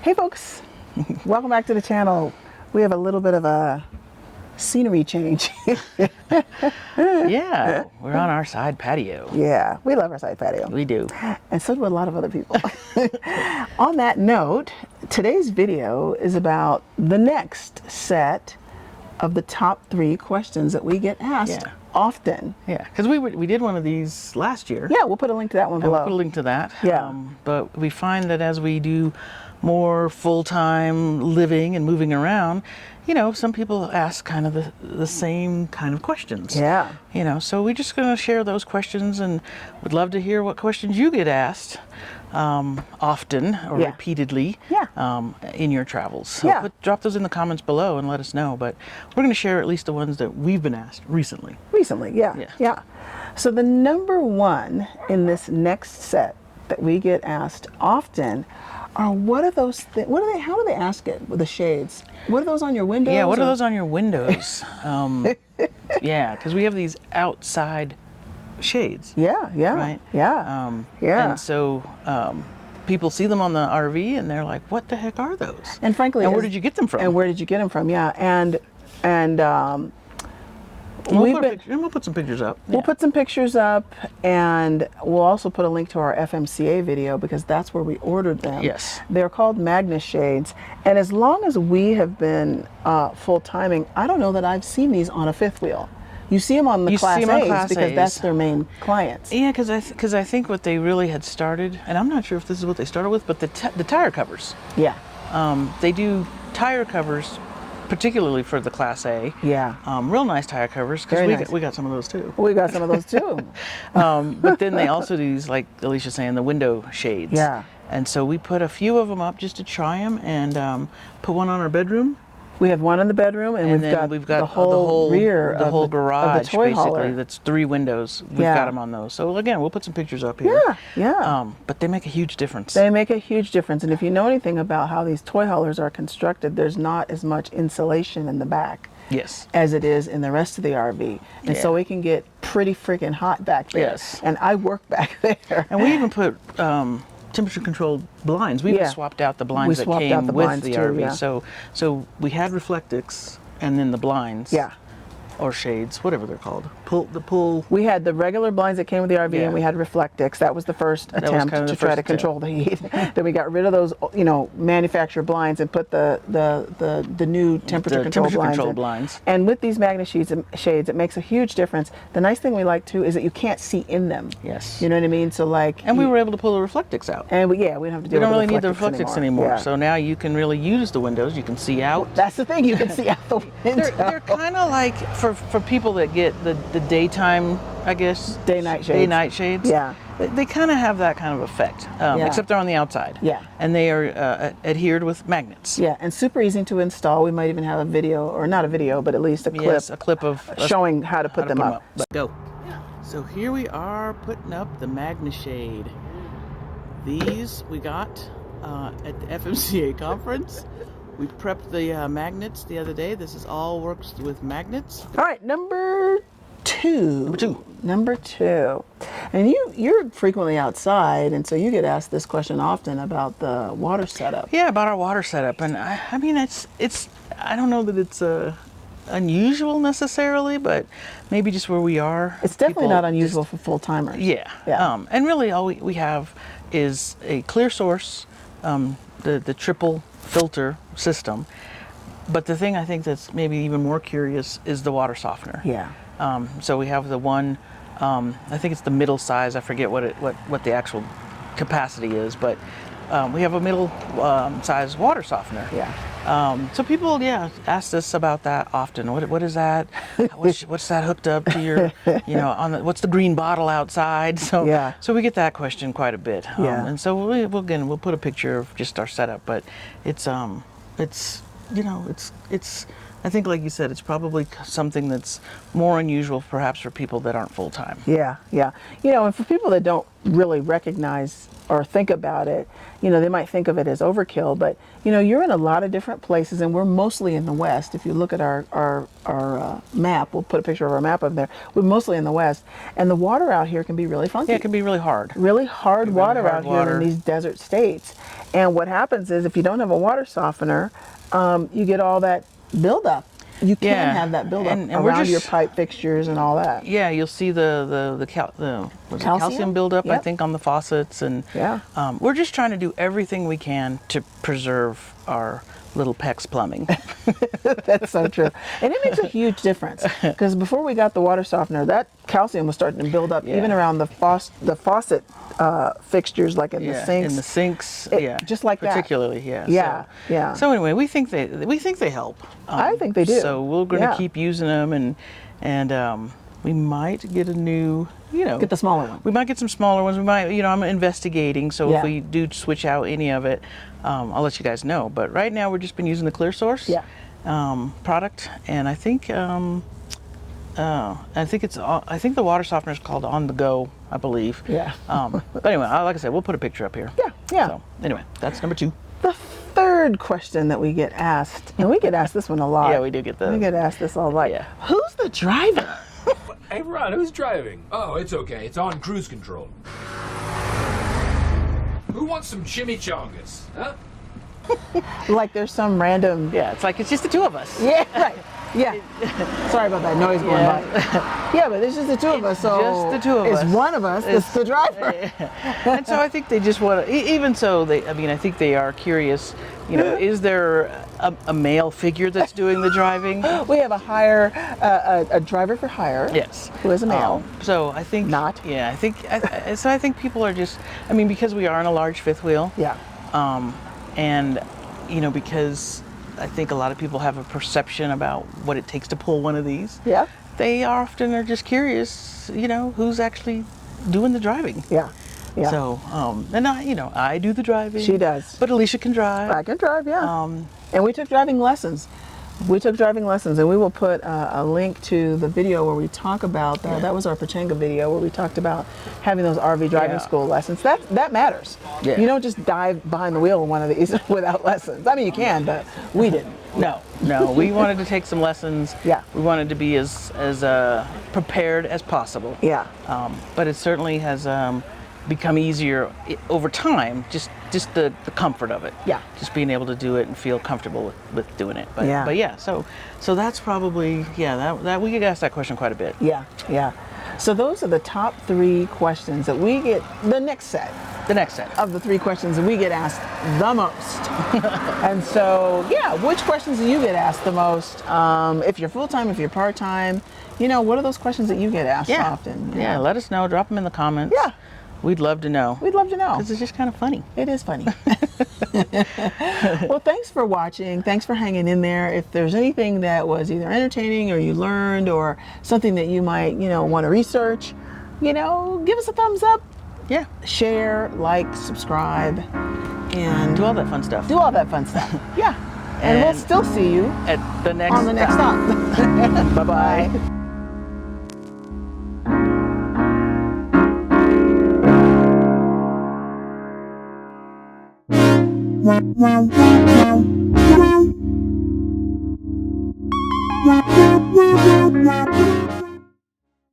Hey folks, welcome back to the channel. We have a little bit of a scenery change. Yeah, we're on our side patio. Yeah, we love our side patio. We do. And so do a lot of other people. On that note, today's video is about the next set of the top 3 questions that we get asked often. Yeah, because we did one of these last year. Yeah, we'll put a link to that one below. We'll put a link to that. Yeah. But we find that as we do more full-time living and moving around, you know, some people ask kind of the same kind of questions. Yeah. You know, so we're just going to share those questions and would love to hear what questions you get asked often or repeatedly in your travels. So drop those in the comments below and let us know. But we're going to share at least the ones that we've been asked recently. Yeah. So the number one in this next set that we get asked often are what are those things? How do they ask it with the shades? What are those on your windows? Yeah, what are those on your windows? Yeah, because we have these outside shades. Right? And so people see them on the RV and they're like, what the heck are those? And frankly, where did you get them from? Yeah, and we'll put some pictures up. We'll put some pictures up, and we'll also put a link to our FMCA video because that's where we ordered them. Yes. They're called Magnus shades, and as long as we have been full timing, I don't know that I've seen these on a fifth wheel. You see them on the Class A's because that's their main clients. Yeah, because I think what they really had started, and I'm not sure if this is what they started with, but the tire covers. Yeah. They do tire covers, particularly for the Class A. Yeah. Real nice tire covers, because we got some of those too. We got some of those too. But then they also do these, like Alicia saying, the window shades. Yeah. And so we put a few of them up just to try them and put one on our bedroom. We have one in the bedroom, and we've got the whole rear, the whole garage, of the toy basically. hauler. That's 3 windows. We've got them on those. So again, we'll put some pictures up here. But they make a huge difference. They make a huge difference, and if you know anything about how these toy haulers are constructed, there's not as much insulation in the back. Yes. As it is in the rest of the RV, and so it can get pretty freaking hot back there. Yes. And I work back there. And we even put temperature-controlled blinds. We even swapped out the blinds that came with the RV. So we had Reflectix and then the blinds. Yeah. Or shades, whatever they're called. We had the regular blinds that came with the RV, and we had Reflectix. That was the first attempt to try to control the heat. Then we got rid of those, manufacturer blinds and put the new temperature control blinds. And with these Magnus shades, it makes a huge difference. The nice thing we like too is that you can't see in them. Yes. You know what I mean? So and we were able to pull the Reflectix out. And we don't have to deal with the Reflectix. We don't really need the Reflectix anymore. Yeah. So now you can really use the windows. You can see out. That's the thing. You can see out the window. They're kind of like for people that get the daytime, I guess. Day-night shades. Yeah. They kind of have that kind of effect, except they're on the outside. Yeah. And they are adhered with magnets. Yeah, and super easy to install. We might even have a video, or not a video, but at least a clip. Yes, a clip of showing how to put them up. Let's go. So here we are putting up the Magnus shade. These we got at the FMCA conference. We prepped the magnets the other day. This is all works with magnets. All right, number two. And you're frequently outside, and so you get asked this question often about the water setup. Yeah, about our water setup. And I mean, it's I don't know that it's unusual necessarily, but maybe just where we are. It's definitely not unusual for full-timers. Yeah. And really all we have is a clear source, the triple filter system. But the thing I think that's maybe even more curious is the water softener. Yeah. So we have the one, I think it's the middle size. I forget what the actual capacity is, but we have a middle size water softener. Yeah. So people, ask us about that often. What is that? What's that hooked up to your, what's the green bottle outside? So so we get that question quite a bit. And so we'll put a picture of just our setup, but it's I think, like you said, it's probably something that's more unusual, perhaps, for people that aren't full time. Yeah, yeah. You know, and for people that don't really recognize or think about it, you know, they might think of it as overkill, but you know, you're in a lot of different places, and we're mostly in the West. If you look at our map, we'll put a picture of our map up there. We're mostly in the West, and the water out here can be really funky. Yeah, it can be really hard. Really hard water out here in these desert states. And what happens is, if you don't have a water softener, you get all that buildup. You can have that buildup and around your pipe fixtures and all that. Yeah, you'll see the calcium buildup, I think, on the faucets, and we're just trying to do everything we can to preserve our little Peck's plumbing. That's so true. And it makes a huge difference, because before we got the water softener, that calcium was starting to build up even around the faucet fixtures, like in the sinks. In the sinks, just like particularly, that. Yeah. So anyway, we think they help. I think they do. So we're going to keep using them, and we might get a new, get the smaller one. We might get some smaller ones. We might, I'm investigating. So if we do switch out any of it, I'll let you guys know. But right now, we've just been using the Clear Source product, and I think I think the water softener is called On the Go, I believe. Yeah. But anyway, like I said, we'll put a picture up here. Yeah. So anyway, that's number 2. The third question that we get asked, and we get asked this one a lot. Yeah, we do get We get asked this all lot. Yeah. Who's the driver? Hey, Ron, who's driving? Oh, it's okay. It's on cruise control. Who wants some chimichangas, huh? Like there's some random... Yeah, it's just the 2 of us. Yeah, right. Yeah. Sorry about that noise going by. Yeah, but it's just the 2 of us, so just the 2 of us. It's one of us that's the driver. And so I think they just want to, even so, I think they are curious, is there a male figure that's doing the driving? We have a driver for hire. Yes. Who is a male. So I think... Not. Yeah, I think people are just, because we are in a large fifth wheel. Yeah. And, because I think a lot of people have a perception about what it takes to pull one of these. Yeah. They often are just curious, who's actually doing the driving. Yeah. Yeah. So, and I do the driving. She does. But Alicia can drive. I can drive, yeah. And we took driving lessons. And we will put a link to the video where we talk about that. That was our Pechanga video where we talked about having those RV driving school lessons. That matters. Yeah. You don't just dive behind the wheel of one of these without lessons. I mean, you can, but we didn't. No. We wanted to take some lessons. Yeah. We wanted to be as prepared as possible. Yeah. But it certainly has become easier over time, just the comfort of it. Yeah. Just being able to do it and feel comfortable with doing it. But yeah, so that's probably, that we get asked that question quite a bit. Yeah. So those are the top 3 questions that we get, the next set of the 3 questions that we get asked the most. And so, which questions do you get asked the most? If you're full-time, if you're part-time, what are those questions that you get asked often? Yeah, let us know. Drop them in the comments. Yeah. We'd love to know. Because it's just kind of funny. It is funny. Well, thanks for watching. Thanks for hanging in there. If there's anything that was either entertaining or you learned or something that you might, want to research, give us a thumbs up. Yeah. Share, like, subscribe, and do all that fun stuff. Yeah. And we'll still see you at the next on the next stop. Bye-bye. Wow.